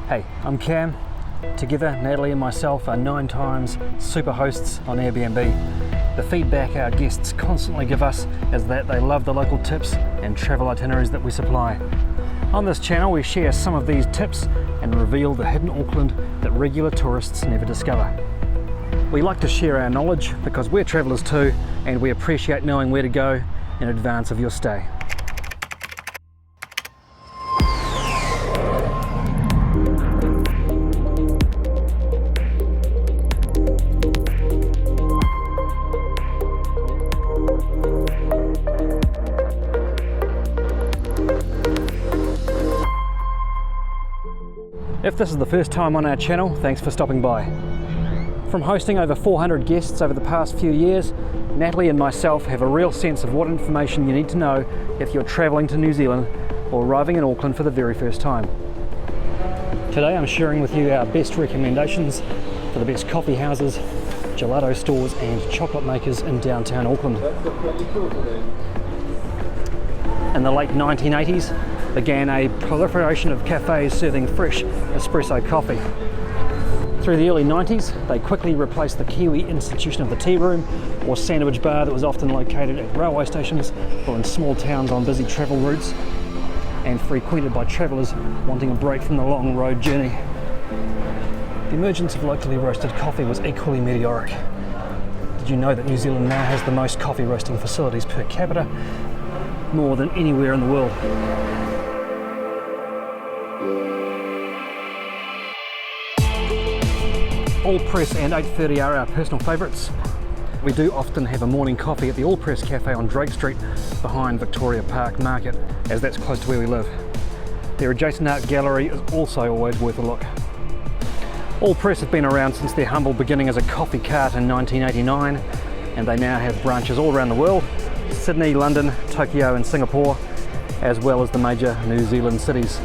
Hey, I'm Cam. Together, Natalie and myself are 9 times super hosts on Airbnb. The feedback our guests constantly give us is that they love the local tips and travel itineraries that we supply. On this channel, we share some of these tips and reveal the hidden Auckland that regular tourists never discover. We like to share our knowledge because we're travellers too, and we appreciate knowing where to go in advance of your stay. If this is the first time on our channel, thanks for stopping by. From hosting over 400 guests over the past few years, Natalie and myself have a real sense of what information you need to know if you're travelling to New Zealand or arriving in Auckland for the very first time. Today I'm sharing with you our best recommendations for the best coffee houses, gelato stores and chocolate makers in downtown Auckland. In the late 1980s, began a proliferation of cafes serving fresh espresso coffee. Through the early 90s, they quickly replaced the Kiwi institution of the tea room or sandwich bar that was often located at railway stations or in small towns on busy travel routes and frequented by travellers wanting a break from the long road journey. The emergence of locally roasted coffee was equally meteoric. Did you know that New Zealand now has the most coffee roasting facilities per capita? More than anywhere in the world. All Press and 8:30 are our personal favourites. We do often have a morning coffee at the All Press Cafe on Drake Street behind Victoria Park Market, as that's close to where we live. Their adjacent art gallery is also always worth a look. All Press have been around since their humble beginning as a coffee cart in 1989, and they now have branches all around the world: Sydney, London, Tokyo and Singapore, as well as the major New Zealand cities.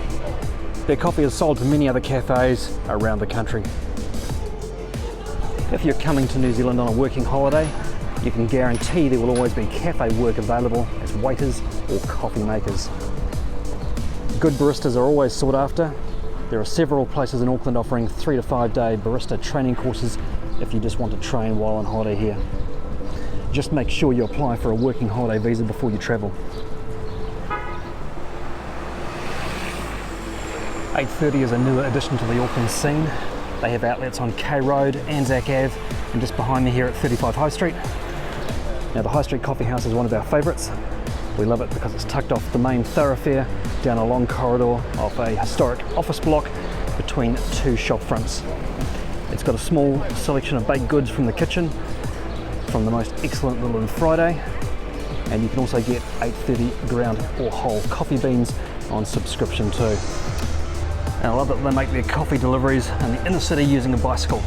Their coffee is sold to many other cafes around the country. If you're coming to New Zealand on a working holiday, you can guarantee there will always be cafe work available as waiters or coffee makers. Good baristas are always sought after. There are several places in Auckland offering 3 to 5 day barista training courses if you just want to train while on holiday here. Just make sure you apply for a working holiday visa before you travel. 8:30 is a newer addition to the Auckland scene. They have outlets on K Road, Anzac Ave, and just behind me here at 35 High Street. Now, the High Street Coffee House is one of our favourites. We love it because it's tucked off the main thoroughfare down a long corridor off a historic office block between 2 shop fronts. It's got a small selection of baked goods from the kitchen, from the most excellent Little Friday, and you can also get 8:30 ground or whole coffee beans on subscription too. And I love that they make their coffee deliveries in the inner city using a bicycle.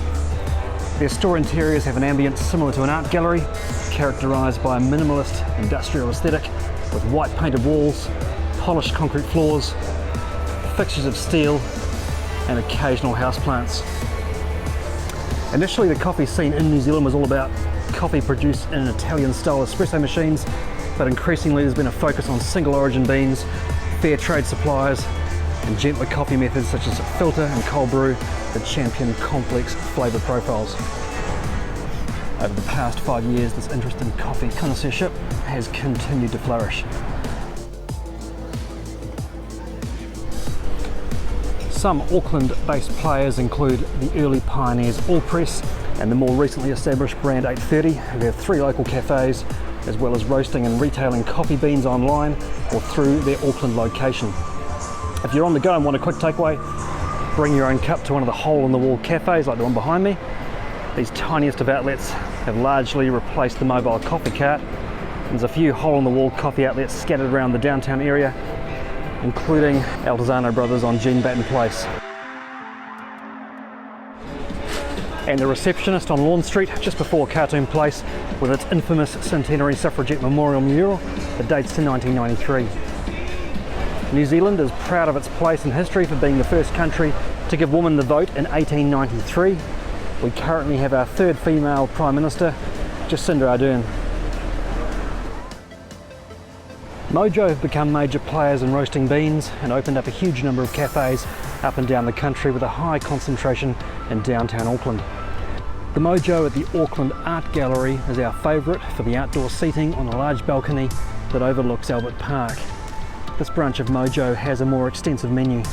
Their store interiors have an ambience similar to an art gallery, characterised by a minimalist industrial aesthetic with white painted walls, polished concrete floors, fixtures of steel and occasional houseplants. Initially, the coffee scene in New Zealand was all about coffee produced in Italian-style espresso machines, but increasingly there's been a focus on single origin beans, fair trade suppliers, and gentler coffee methods such as filter and cold brew that champion complex flavour profiles. Over the past 5 years, this interest in coffee connoisseurship has continued to flourish. Some Auckland-based players include the early pioneers All Press and the more recently established brand 8:30, who have 3 local cafes, as well as roasting and retailing coffee beans online or through their Auckland location. If you're on the go and want a quick takeaway, bring your own cup to one of the hole-in-the-wall cafes like the one behind me. These tiniest of outlets have largely replaced the mobile coffee cart. There's a few hole-in-the-wall coffee outlets scattered around the downtown area, including Artisan Brothers on Jean Batten Place. And the Receptionist on Lawn Street, just before Cartoon Place, with its infamous centenary suffragette memorial mural that dates to 1993. New Zealand is proud of its place in history for being the first country to give women the vote in 1893. We currently have our 3rd female Prime Minister, Jacinda Ardern. Mojo have become major players in roasting beans and opened up a huge number of cafes up and down the country with a high concentration in downtown Auckland. The Mojo at the Auckland Art Gallery is our favourite for the outdoor seating on a large balcony that overlooks Albert Park. This branch of Mojo has a more extensive menu.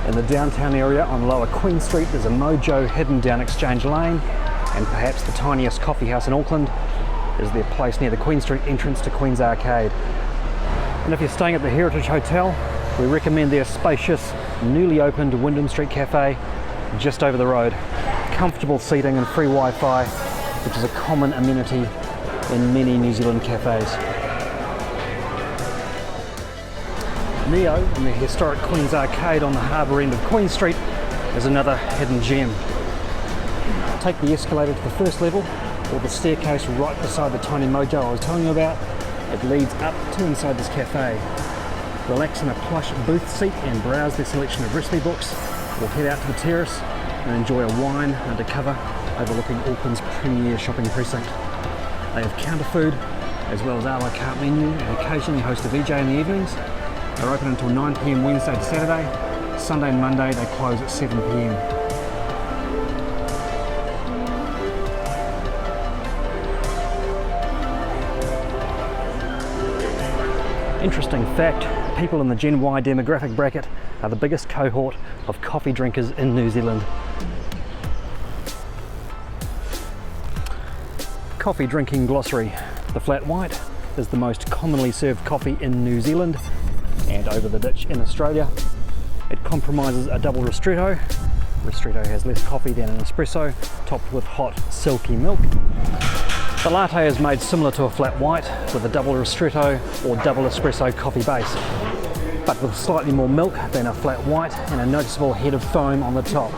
In the downtown area on Lower Queen Street there's a Mojo hidden down Exchange Lane, and perhaps the tiniest coffee house in Auckland is their place near the Queen Street entrance to Queen's Arcade. And if you're staying at the Heritage Hotel, we recommend their spacious, newly opened Wyndham Street Cafe just over the road. Comfortable seating and free Wi-Fi, which is a common amenity in many New Zealand cafes. Neo in the historic Queen's Arcade on the harbour end of Queen Street is another hidden gem. Take the escalator to the first level or the staircase right beside the tiny Mojo I was telling you about. It leads up to inside this cafe. Relax in a plush booth seat and browse their selection of recipe books, or head out to the terrace and enjoy a wine under cover overlooking Auckland's premier shopping precinct. They have counter food as well as a la carte menu and occasionally host a VJ in the evenings. They're open until 9 PM Wednesday to Saturday. Sunday and Monday they close at 7 PM. Interesting fact, people in the Gen Y demographic bracket are the biggest cohort of coffee drinkers in New Zealand. Coffee drinking glossary. The flat white is the most commonly served coffee in New Zealand and over the ditch in Australia. It compromises a double ristretto. Ristretto has less coffee than an espresso, topped with hot, silky milk. The latte is made similar to a flat white with a double ristretto or double espresso coffee base, but with slightly more milk than a flat white and a noticeable head of foam on the top.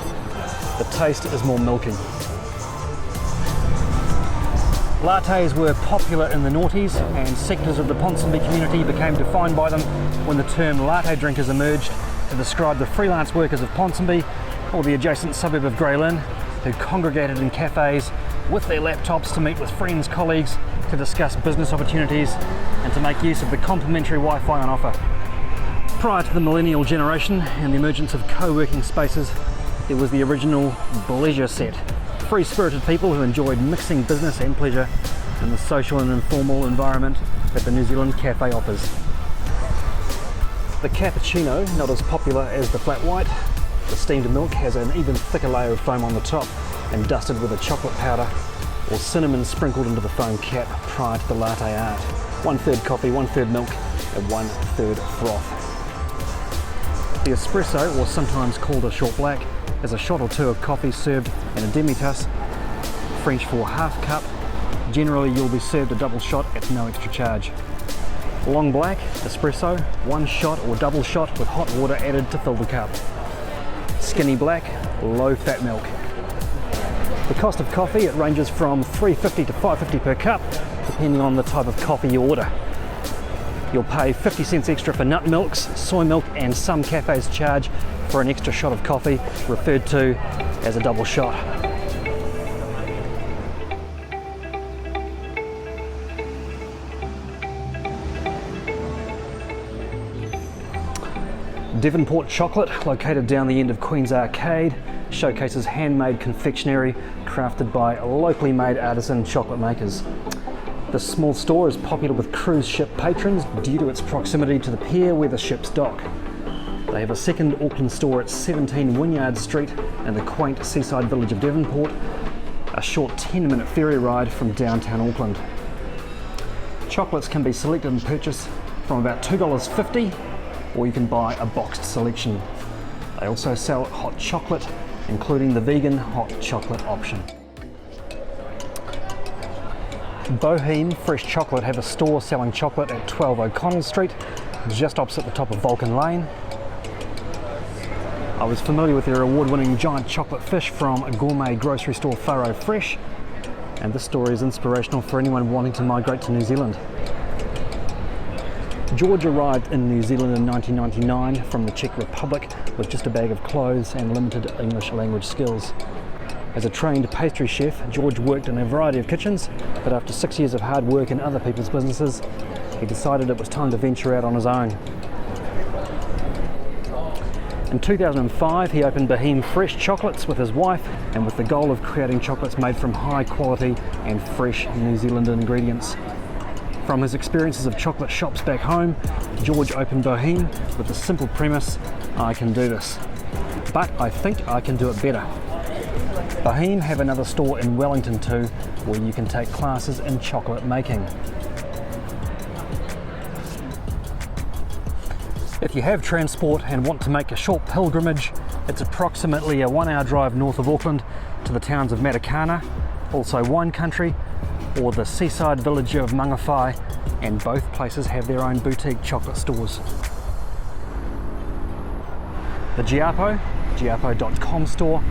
The taste is more milky. Lattes were popular in the noughties, and sectors of the Ponsonby community became defined by them when the term latte drinkers emerged to describe the freelance workers of Ponsonby or the adjacent suburb of Grey Lynn who congregated in cafes with their laptops to meet with friends, colleagues, to discuss business opportunities and to make use of the complimentary Wi-Fi on offer. Prior to the millennial generation and the emergence of co-working spaces, there was the original bleisure set. Free-spirited people who enjoyed mixing business and pleasure in the social and informal environment that the New Zealand cafe offers. The cappuccino, not as popular as the flat white, the steamed milk has an even thicker layer of foam on the top and dusted with a chocolate powder or cinnamon sprinkled into the foam cap prior to the latte art. 1/3 coffee, 1/3 milk and 1/3 froth. The espresso, or sometimes called a short black, is a shot or two of coffee served in a demi-tasse, French for half cup. Generally you'll be served a double shot at no extra charge. Long black, espresso, 1 shot or double shot with hot water added to fill the cup. Skinny black, low fat milk. The cost of coffee, it ranges from $3.50 to $5.50 per cup, depending on the type of coffee you order. You'll pay 50 cents extra for nut milks, soy milk, and some cafes charge for an extra shot of coffee, referred to as a double shot. Devonport Chocolate, located down the end of Queen's Arcade, showcases handmade confectionery crafted by locally made artisan chocolate makers. The small store is popular with cruise ship patrons due to its proximity to the pier where the ships dock. They have a second Auckland store at 17 Wynyard Street in the quaint seaside village of Devonport, a short 10-minute ferry ride from downtown Auckland. Chocolates can be selected and purchased from about $2.50, or you can buy a boxed selection. They also sell hot chocolate, including the vegan hot chocolate option. Boheme Fresh Chocolate have a store selling chocolate at 12 O'Connell Street, just opposite the top of Vulcan Lane. I was familiar with their award-winning giant chocolate fish from a gourmet grocery store Faro Fresh, and this story is inspirational for anyone wanting to migrate to New Zealand. George arrived in New Zealand in 1999 from the Czech Republic with just a bag of clothes and limited English language skills. As a trained pastry chef, George worked in a variety of kitchens, but after 6 years of hard work in other people's businesses, he decided it was time to venture out on his own. In 2005, he opened Boheme Fresh Chocolates with his wife, and with the goal of creating chocolates made from high quality and fresh New Zealand ingredients. From his experiences of chocolate shops back home, George opened Boheme with the simple premise, I can do this, but I think I can do it better. Boheme have another store in Wellington too, where you can take classes in chocolate making. If you have transport and want to make a short pilgrimage, it's approximately a 1-hour drive north of Auckland to the towns of Matakana, also Wine Country, or the seaside village of Mangawhai, and both places have their own boutique chocolate stores. The Giapo.com store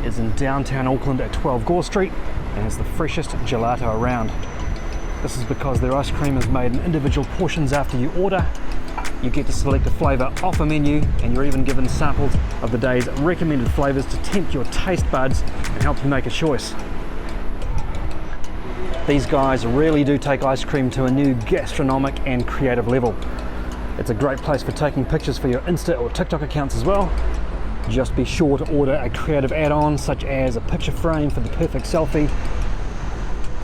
is in downtown Auckland at 12 Gore Street and has the freshest gelato around. This is because their ice cream is made in individual portions after you order. You get to select a flavour off a menu, and you're even given samples of the day's recommended flavours to tempt your taste buds and help you make a choice. These guys really do take ice cream to a new gastronomic and creative level. It's a great place for taking pictures for your Insta or TikTok accounts as well. Just be sure to order a creative add-on such as a picture frame for the perfect selfie,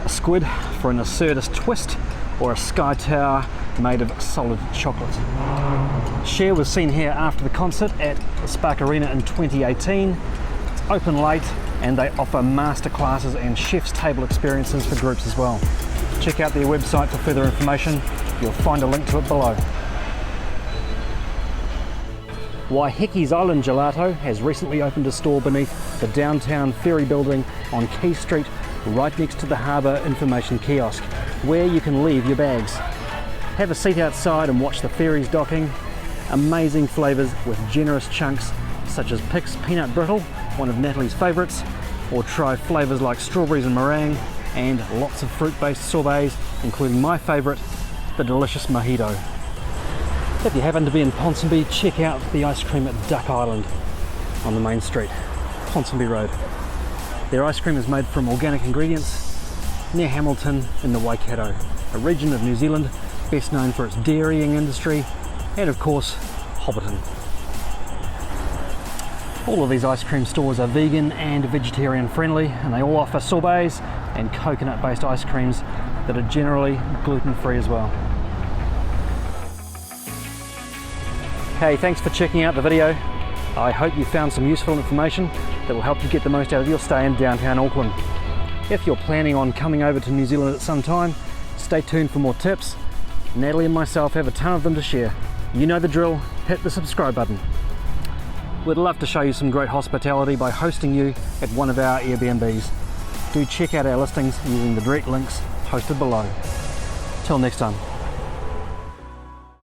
a squid for an absurdist twist, or a sky tower made of solid chocolate. Cher was seen here after the concert at the Spark Arena in 2018. It's open late and they offer masterclasses and chef's table experiences for groups as well. Check out their website for further information. You'll find a link to it below. Waiheki's Island Gelato has recently opened a store beneath the downtown ferry building on Quay Street, right next to the harbour information kiosk, where you can leave your bags. Have a seat outside and watch the ferries docking. Amazing flavours with generous chunks such as Pix Peanut Brittle, one of Natalie's favourites, or try flavours like strawberries and meringue, and lots of fruit-based sorbets, including my favourite, the delicious mojito. If you happen to be in Ponsonby, check out the ice cream at Duck Island on the main street, Ponsonby Road. Their ice cream is made from organic ingredients near Hamilton in the Waikato, a region of New Zealand best known for its dairying industry and of course Hobbiton. All of these ice cream stores are vegan and vegetarian friendly, and they all offer sorbets and coconut based ice creams that are generally gluten free as well. Hey, thanks for checking out the video. I hope you found some useful information that will help you get the most out of your stay in downtown Auckland. If you're planning on coming over to New Zealand at some time, stay tuned for more tips. Natalie and myself have a ton of them to share. You know the drill, hit the subscribe button. We'd love to show you some great hospitality by hosting you at one of our AirBNBs. Do check out our listings using the direct links posted below. Till next time.